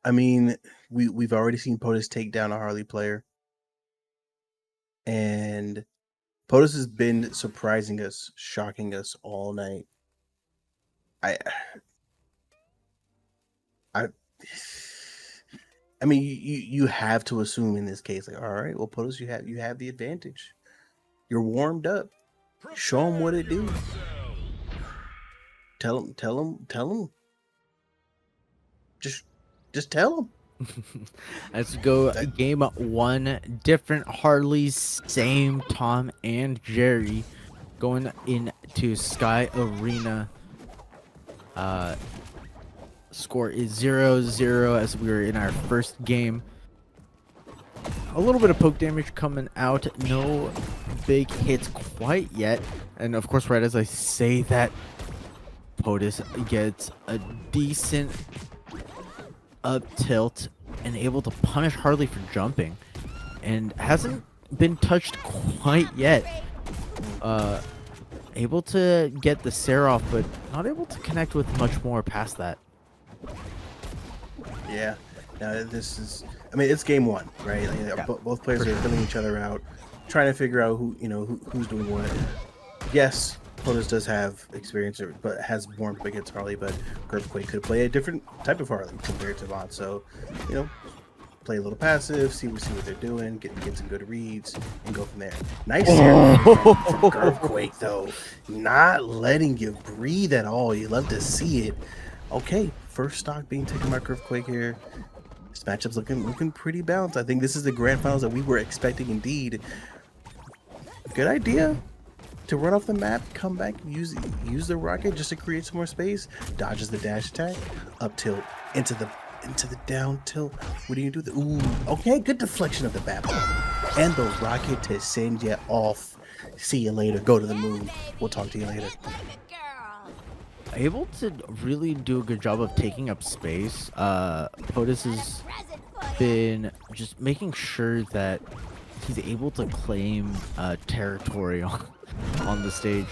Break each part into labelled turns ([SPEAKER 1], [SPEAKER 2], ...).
[SPEAKER 1] I mean, we've already seen POTUS take down a Harley player, and POTUS has been surprising us, shocking us all night. I I I mean, you have to assume in this case, like, all right, well, POTUS, you have the advantage. You're warmed up. Show them what it do. Tell them. Just tell them.
[SPEAKER 2] Let's go game 1. Different Harleys, same Tom and Jerry, going into Sky Arena. Score is 0-0 as we were in our first game. A little bit of poke damage coming out. No big hits quite yet. And of course, right as I say that, POTUS gets a decent up tilt and able to punish Harley for jumping, and hasn't been touched quite yet. Able to get the Sarah off, but not able to connect with much more past that.
[SPEAKER 1] Yeah. Now this is, I mean, it's game 1, right? Like,
[SPEAKER 2] Yeah,
[SPEAKER 1] both players are filling each other out, trying to figure out who's doing what. Yes, POTUS does have experience, but has warmed up against Harley. But Girphquake could play a different type of Harley compared to Vaughn. So, play a little passive, see what they're doing, get some good reads, and go from there. Nice from Girphquake though, not letting you breathe at all. You love to see it. Okay, first stock being taken by Girphquake here. This matchup's looking pretty balanced. I think this is the grand finals that we were expecting indeed. Good idea to run off the map, come back, use the rocket just to create some more space. Dodges the dash attack, up tilt into the down tilt. What do you do? Ooh, okay, good deflection of the bat ball and the rocket to send you off. See you later. Go to the moon. We'll talk to you later.
[SPEAKER 2] Able to really do a good job of taking up space. POTUS has been just making sure that he's able to claim territory on the stage,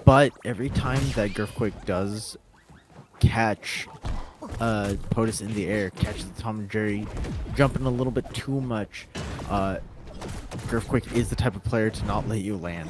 [SPEAKER 2] but every time that Girphquake does catch POTUS in the air, catches the Tom&Jerry jumping a little bit too much, Girphquake is the type of player to not let you land,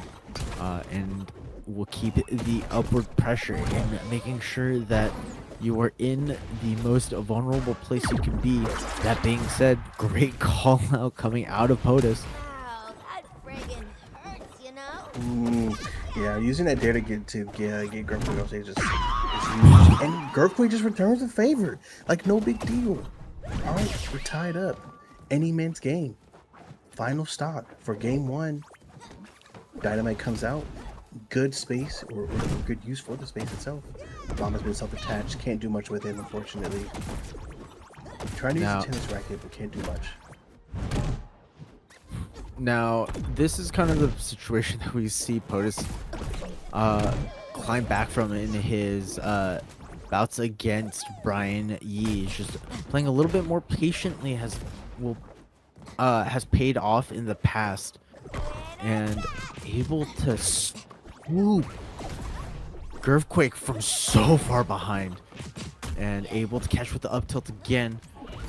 [SPEAKER 2] and will keep the upward pressure and making sure that you are in the most vulnerable place you can be. That being said, great call out coming out of POTUS.
[SPEAKER 3] Wow, that friggin' hurts, you know?
[SPEAKER 1] Yeah, using that dare to get Girphquake off stage is huge. And Girphquake just returns a favor. Like, no big deal. All right, we're tied up. Any man's game. Final stop for game 1. Dynamite comes out. Good space, or good use for the space itself. Bomb has been self-attached. Can't do much with it, unfortunately. Trying to use the tennis racket, but can't do much.
[SPEAKER 2] Now, this is kind of the situation that we see POTUS climb back from in his bouts against Brian Yee. He's just playing a little bit more patiently, has paid off in the past, and able to swoop Girphquake from so far behind, and able to catch with the up tilt again.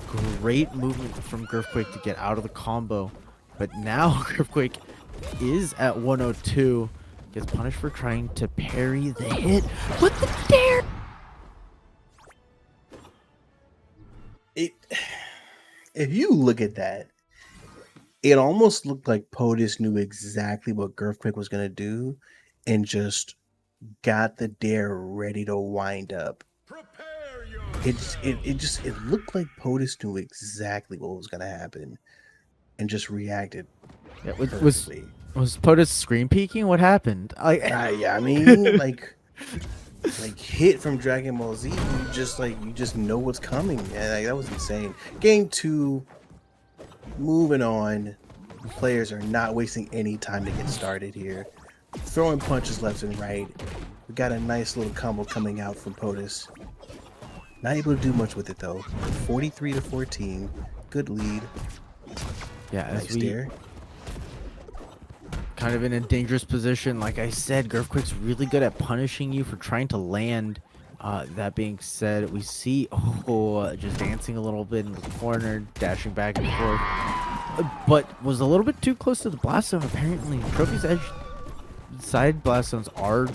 [SPEAKER 2] Great movement from Girphquake to get out of the combo. But now Girphquake is at 102. Gets punished for trying to parry the hit with the dare.
[SPEAKER 1] If you look at that, it almost looked like POTUS knew exactly what Girphquake was gonna do, and just got the dare ready to wind up. It looked like POTUS knew exactly what was gonna happen, and just reacted.
[SPEAKER 2] Yeah, was POTUS screen peeking? What happened?
[SPEAKER 1] Yeah, I mean, like hit from Dragon Ball Z. You just know what's coming. Yeah, like, that was insane. Game 2, moving on. Players are not wasting any time to get started here. Throwing punches left and right. We got a nice little combo coming out from POTUS. Not able to do much with it though. 43-14. Good lead.
[SPEAKER 2] Yeah, as
[SPEAKER 1] nice
[SPEAKER 2] we
[SPEAKER 1] dare.
[SPEAKER 2] Kind of in a dangerous position. Like I said, Girphquake's really good at punishing you for trying to land That being said, we see just dancing a little bit in the corner, dashing back and forth, but was a little bit too close to the blast zone. Apparently, Trophy's Edge side blast zones are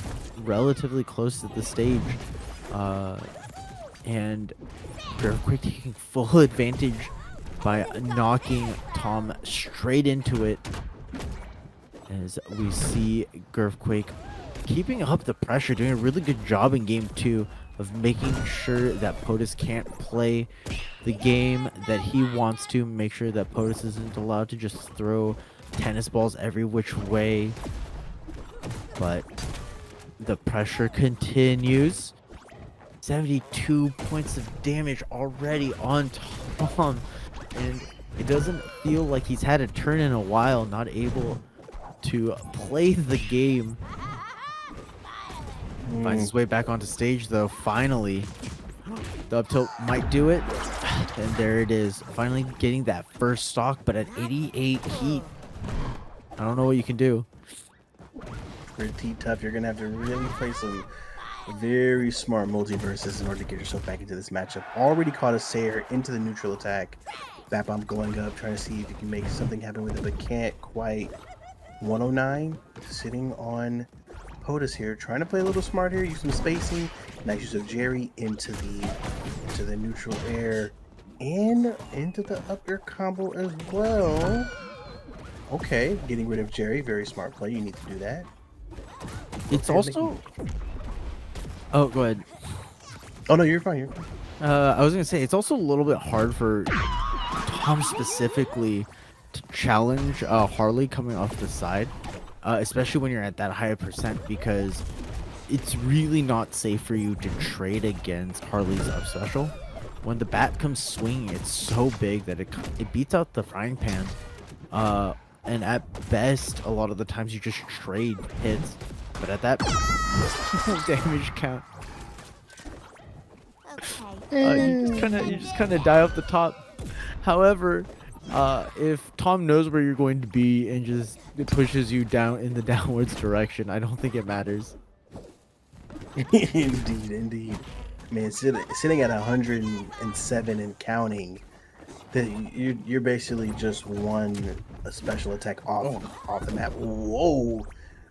[SPEAKER 2] relatively close to the stage, and Girphquake taking full advantage by knocking Tom straight into it. As we see Girphquake keeping up the pressure, doing a really good job in game 2 of making sure that Potuz can't play the game that he wants to, make sure that Potuz isn't allowed to just throw tennis balls every which way. But the pressure continues. 72 points of damage already on Tom, and it doesn't feel like he's had a turn in a while, not able to play the game. Finds his way back onto stage though, finally. The up tilt might do it, and there it is. Finally getting that first stock, but at 88 heat, I don't know what you can do.
[SPEAKER 1] Pretty tough. You're gonna have to really play some very smart multiverses in order to get yourself back into this matchup. Already caught a Sayer into the neutral attack. Bat bomb going up, trying to see if you can make something happen with it, but can't quite. 109 sitting on Potuz here, trying to play a little smart here, use some spacing. Nice use of Jerry into the neutral air and into the up air combo as well. Okay, getting rid of Jerry, very smart play. You need to do that.
[SPEAKER 2] It's also. Oh, go ahead.
[SPEAKER 1] Oh no, you're fine. You're fine.
[SPEAKER 2] I was gonna say it's also a little bit hard for Tom specifically to challenge Harley coming off the side, especially when you're at that high percent, because it's really not safe for you to trade against Harley's up special. When the bat comes swinging, it's so big that it beats out the frying pan, and at best, a lot of the times you just trade hits, but at that damage count, you just kind of die off the top. However, if Tom knows where you're going to be and just pushes you down in the downwards direction, I don't think it matters.
[SPEAKER 1] Indeed. Man, sitting at 107 and counting, that you're basically just one a special attack off the map. Whoa!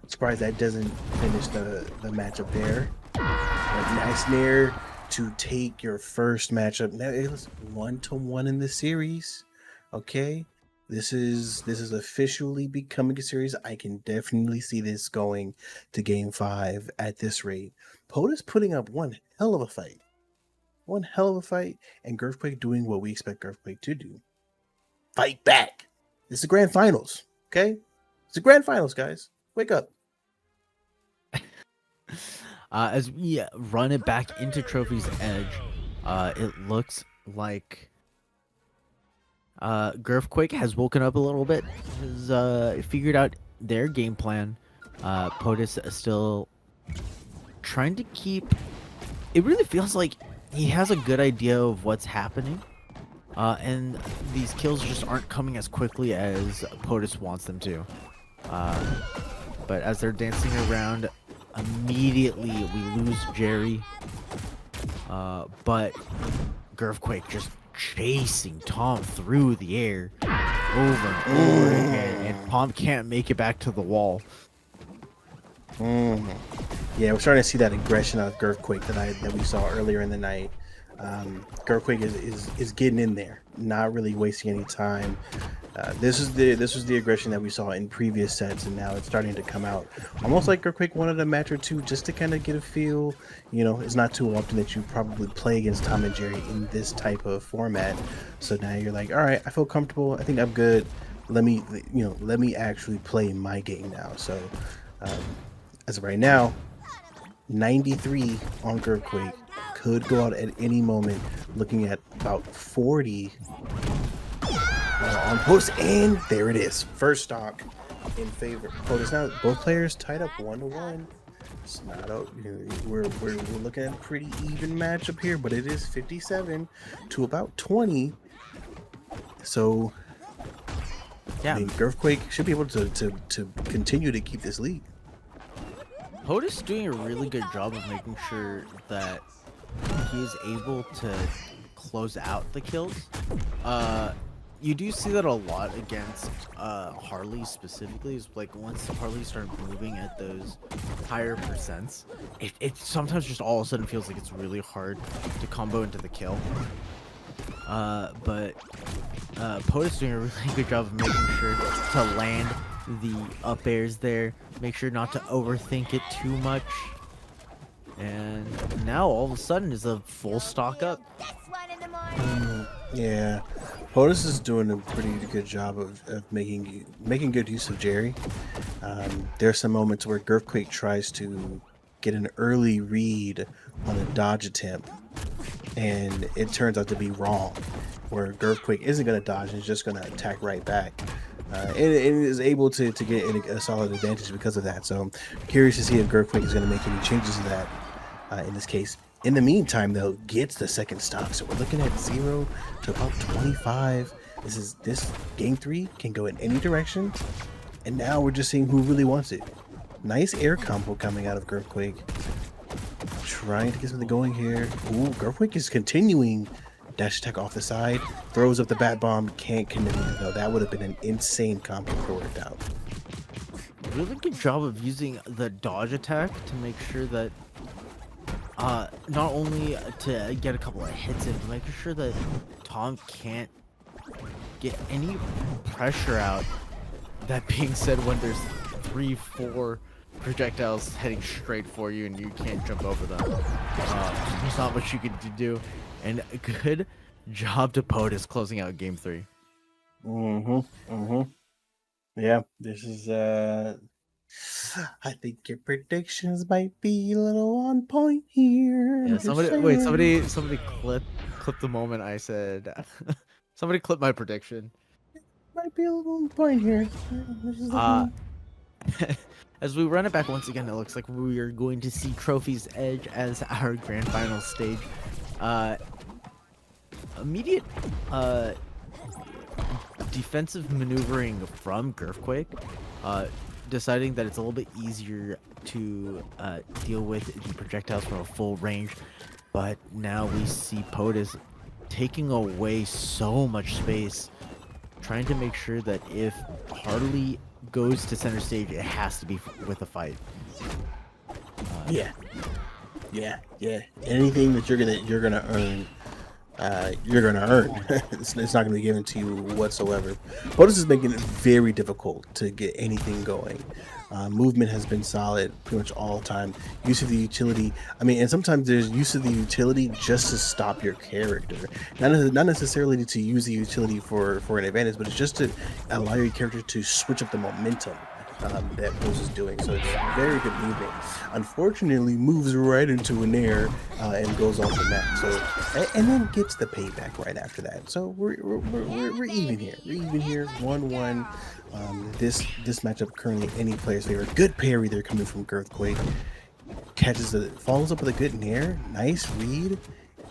[SPEAKER 1] Surprised that doesn't finish the matchup there. A nice nair to take your first matchup. Now it's 1-1 in the series. Okay, this is officially becoming a series. I can definitely see this going to game 5 at this rate. Potuz putting up one hell of a fight. And Girphquake doing what we expect Girphquake to do. Fight back. It's the grand finals, okay? It's the grand finals, guys. Wake up.
[SPEAKER 2] As we run it back into Trophy's Edge, it looks like Girphquake has woken up a little bit, has figured out their game plan. Potuz is still trying to keep... It really feels like he has a good idea of what's happening, and these kills just aren't coming as quickly as Potuz wants them to. But as they're dancing around, immediately we lose Jerry, but Girphquake just chasing Tom through the air over and over again, and Tom can't make it back to the wall.
[SPEAKER 1] Yeah, we're starting to see that aggression out of Girphquake that we saw earlier in the night. Girphquake is getting in there, not really wasting any time. This was the aggression that we saw in previous sets, and now it's starting to come out. Almost like Girphquake wanted a match or two just to kind of get a feel. You know, it's not too often that you probably play against Tom&Jerry in this type of format. So now you're like, all right, I feel comfortable. I think I'm good. Let me actually play my game now. So as of right now, 93 on Girphquake. Could go out at any moment. Looking at about 40 on Potuz, and there it is. First stock in favor of Potuz. Now both players tied up 1-1. It's not out. We're looking at a pretty even matchup here, but it is 57 to about 20. So yeah, I mean, Girphquake should be able to continue to keep this lead.
[SPEAKER 2] Potuz doing a really good job of making sure that he is able to close out the kills. You do see that a lot against Harley specifically. Is like once Harley start moving at those higher percents, it sometimes just all of a sudden feels like it's really hard to combo into the kill. But Potuz doing a really good job of making sure to land the up airs there. Make sure not to overthink it too much. And now all of a sudden is a full stock up.
[SPEAKER 1] Yeah, Potuz is doing a pretty good job of making good use of Jerry. There are some moments where Girphquake tries to get an early read on a dodge attempt, and it turns out to be wrong, where Girphquake isn't going to dodge and is just going to attack right back. And is able to get a solid advantage because of that. So I'm curious to see if Girphquake is going to make any changes to that in this case. In the meantime, though, gets the second stock. So we're looking at 0 to about 25. This game 3 can go in any direction. And now we're just seeing who really wants it. Nice air combo coming out of Girphquake. Trying to get something going here. Ooh, Girphquake is continuing. Dash attack off the side. Throws up the bat bomb. Can't connect it though. That would have been an insane combo if it worked out.
[SPEAKER 2] Really good job of using the dodge attack to make sure that not only to get a couple of hits in, but making sure that Tom can't get any pressure out. That being said, when there's 3-4 projectiles heading straight for you and you can't jump over them, there's not much you can do. And a good job to Potuz closing out game 3.
[SPEAKER 1] Yeah, this is I think your predictions might be a little on point here.
[SPEAKER 2] Yeah, somebody clip the moment I said somebody clip my prediction.
[SPEAKER 1] Might be a little on point here.
[SPEAKER 2] As we run it back once again, it looks like we are going to see Trophy's Edge as our grand final stage. Immediate defensive maneuvering from Girphquake, deciding that it's a little bit easier to deal with the projectiles from a full range, but now we see Potuz taking away so much space, trying to make sure that if Harley goes to center stage, it has to be with a fight.
[SPEAKER 1] Yeah. Anything that you're gonna earn, you're gonna earn. It's not gonna be given to you whatsoever. Potuz is making it very difficult to get anything going. Movement has been solid pretty much all the time. Use of the utility. I mean, and sometimes there's use of the utility just to stop your character. Not necessarily to use the utility for an advantage, but it's just to allow your character to switch up the momentum that Potuz is doing. So it's very good movement. Unfortunately, moves right into an air and goes off the map. So and then gets the payback right after that. So we're even here. We're even here. 1-1. This matchup currently any player's favorite. Good parry there coming from Girphquake. Follows up with a good nair. Nice read.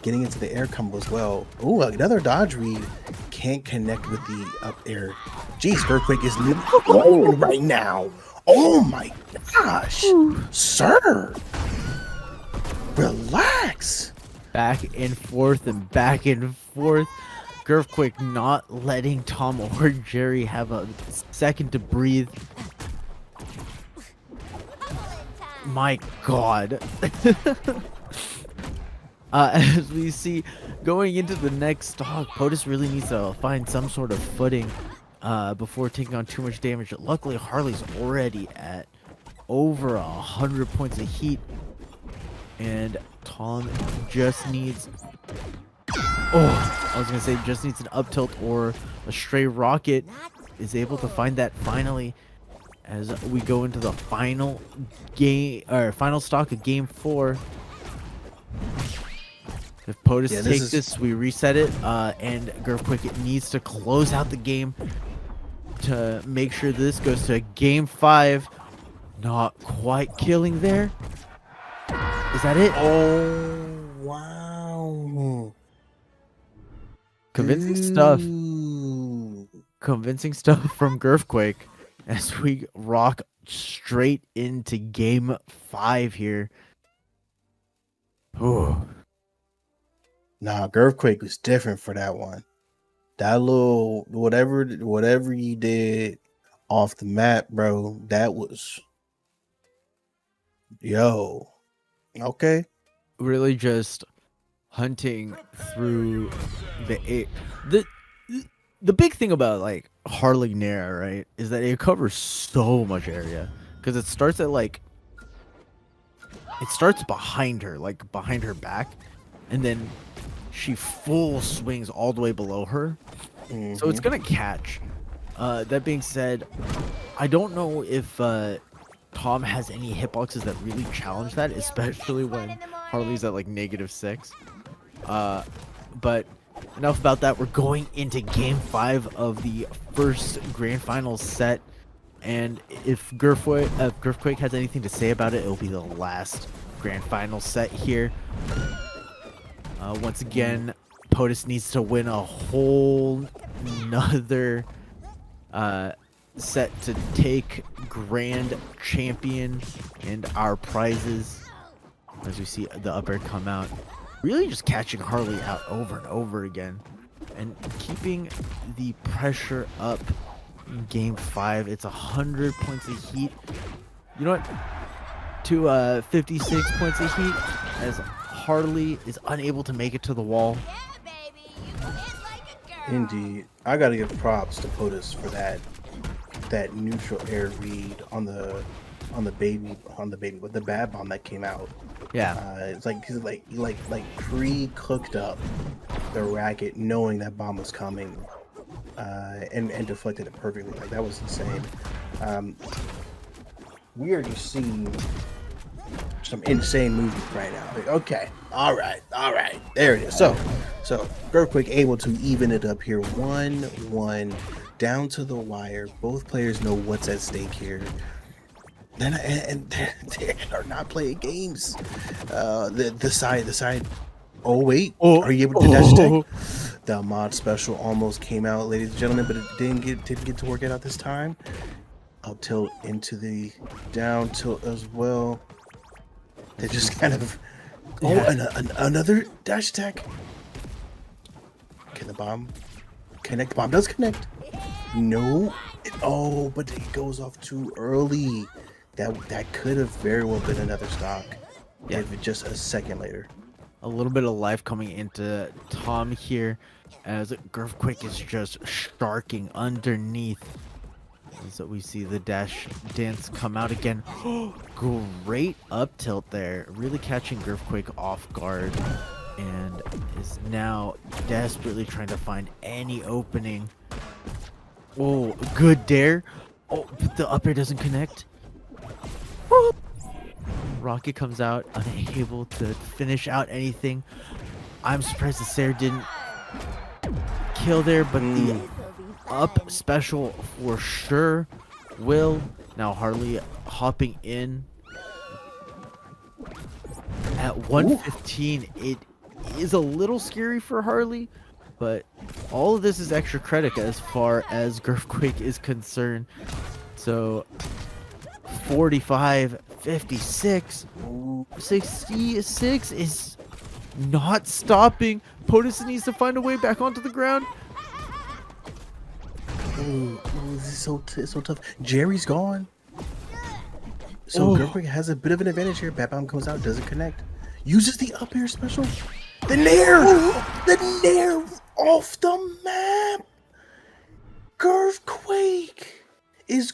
[SPEAKER 1] Getting into the air combo as well. Oh, another dodge read. Can't connect with the up air. Jeez, Girphquake is rolling right now. Oh my gosh. Sir. Relax.
[SPEAKER 2] Back and forth and back and forth. Girphquake not letting Tom or Jerry have a second to breathe. My God. As we see going into the next stock, Potuz really needs to find some sort of footing before taking on too much damage. Luckily, Harley's already at over 100 points of heat, and Tom just needs... Oh, I was gonna say just needs an up tilt or a stray rocket. Is able to find that finally as we go into the final game or final stock of game 4. If Potuz takes this, we reset it, and Girphquake needs to close out the game to make sure this goes to game 5. Not quite killing there. Is that it?
[SPEAKER 1] Oh, wow.
[SPEAKER 2] Convincing stuff. Convincing stuff from Girphquake as we rock straight into game 5 here. Ooh.
[SPEAKER 1] Nah, Girphquake was different for that one. That little whatever you did off the map, bro, that was yo. Okay.
[SPEAKER 2] Really just hunting through the the big thing about like Harley Nair, right, is that it covers so much area because it starts at like it starts behind her, like behind her back, and then she full swings all the way below her, so it's gonna catch. That being said, I don't know if Tom has any hitboxes that really challenge that, especially when Harley's at like -6. But enough about that. We're going into game 5 of the first grand finals set, and if Girphquake has anything to say about it, it'll be the last grand final set here. Once again, POTUS needs to win a whole nother set to take grand champion and our prizes. As we see the up air come out, really just catching Harley out over and over again and keeping the pressure up in game 5. It's 100 points of heat, you know what, to 56 points of heat as Harley is unable to make it to the wall.
[SPEAKER 3] Yeah, baby, you can hit like a girl.
[SPEAKER 1] Indeed. I gotta give props to POTUS for that neutral air read on the baby with the bad bomb that came out.
[SPEAKER 2] Yeah,
[SPEAKER 1] It's like he's like pre-cooked up the racket, knowing that bomb was coming, and deflected it perfectly. Like that was insane. We are just seeing some insane movement right now. Like, okay, all right, there it is. So Girphquake able to even it up here, 1-1, down to the wire. Both players know what's at stake here. And they are not playing games. The side. Oh wait, are you able to dash attack? The mod special almost came out, ladies and gentlemen, but it didn't get to work it out this time. Up tilt into the down tilt as well. They just kind of another dash attack. Can the bomb connect? The bomb does connect. No. But it goes off too early. That could have very well been another stock.
[SPEAKER 2] Yeah.
[SPEAKER 1] If it just a second later.
[SPEAKER 2] a little bit of life coming into Tom here as Girphquake is just sharking underneath. So we see the dash dance come out again. Great up tilt there, really catching Girphquake off guard, and is now desperately trying to find any opening. Oh, good dare. Oh, but the up air doesn't connect. Whoop. Rocket comes out, unable to finish out anything. I'm surprised the Sarah didn't kill there, but the up special for sure will. Now Harley hopping in at 115. It is a little scary for Harley, but all of this is extra credit as far as Girphquake is concerned. So 45, 56, 66 is not stopping. Potuz needs to find a way back onto the ground.
[SPEAKER 1] Ooh, this is so tough. Jerry's gone. So Girphquake has a bit of an advantage here. Bat Bomb comes out, doesn't connect. Uses the up air special. The Nair! The Nair off the map! Girphquake is